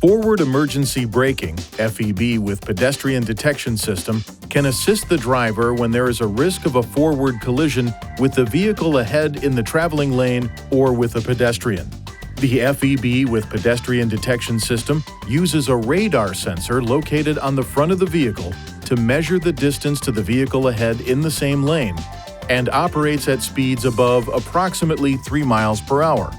Forward emergency braking, FEB with pedestrian detection system, can assist the driver when there is a risk of a forward collision with the vehicle ahead in the traveling lane or with a pedestrian. The FEB with pedestrian detection system uses a radar sensor located on the front of the vehicle to measure the distance to the vehicle ahead in the same lane and operates at speeds above approximately 3 miles per hour.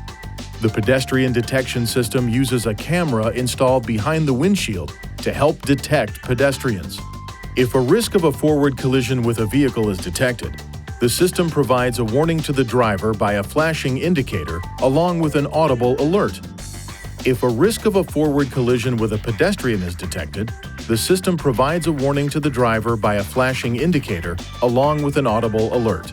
The pedestrian detection system uses a camera installed behind the windshield to help detect pedestrians. If a risk of a forward collision with a vehicle is detected, the system provides a warning to the driver by a flashing indicator along with an audible alert. If a risk of a forward collision with a pedestrian is detected, the system provides a warning to the driver by a flashing indicator along with an audible alert.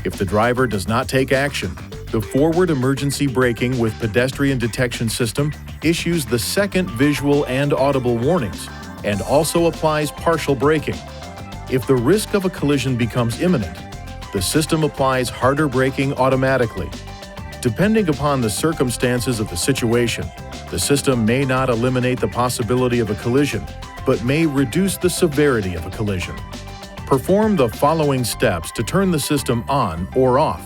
If the driver does not take action, the forward emergency braking with pedestrian detection system issues the second visual and audible warnings and also applies partial braking. If the risk of a collision becomes imminent, the system applies harder braking automatically. Depending upon the circumstances of the situation, the system may not eliminate the possibility of a collision, but may reduce the severity of a collision. Perform the following steps to turn the system on or off.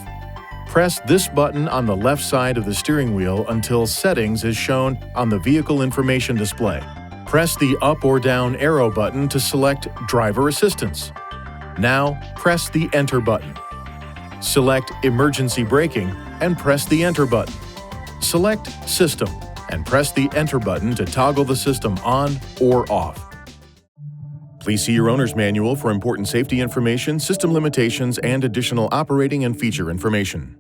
Press this button on the left side of the steering wheel until Settings is shown on the vehicle information display. Press the up or down arrow button to select Driver Assistance. Now, press the Enter button. Select Emergency Braking and press the Enter button. Select System and press the Enter button to toggle the system on or off. Please see your owner's manual for important safety information, system limitations, and additional operating and feature information.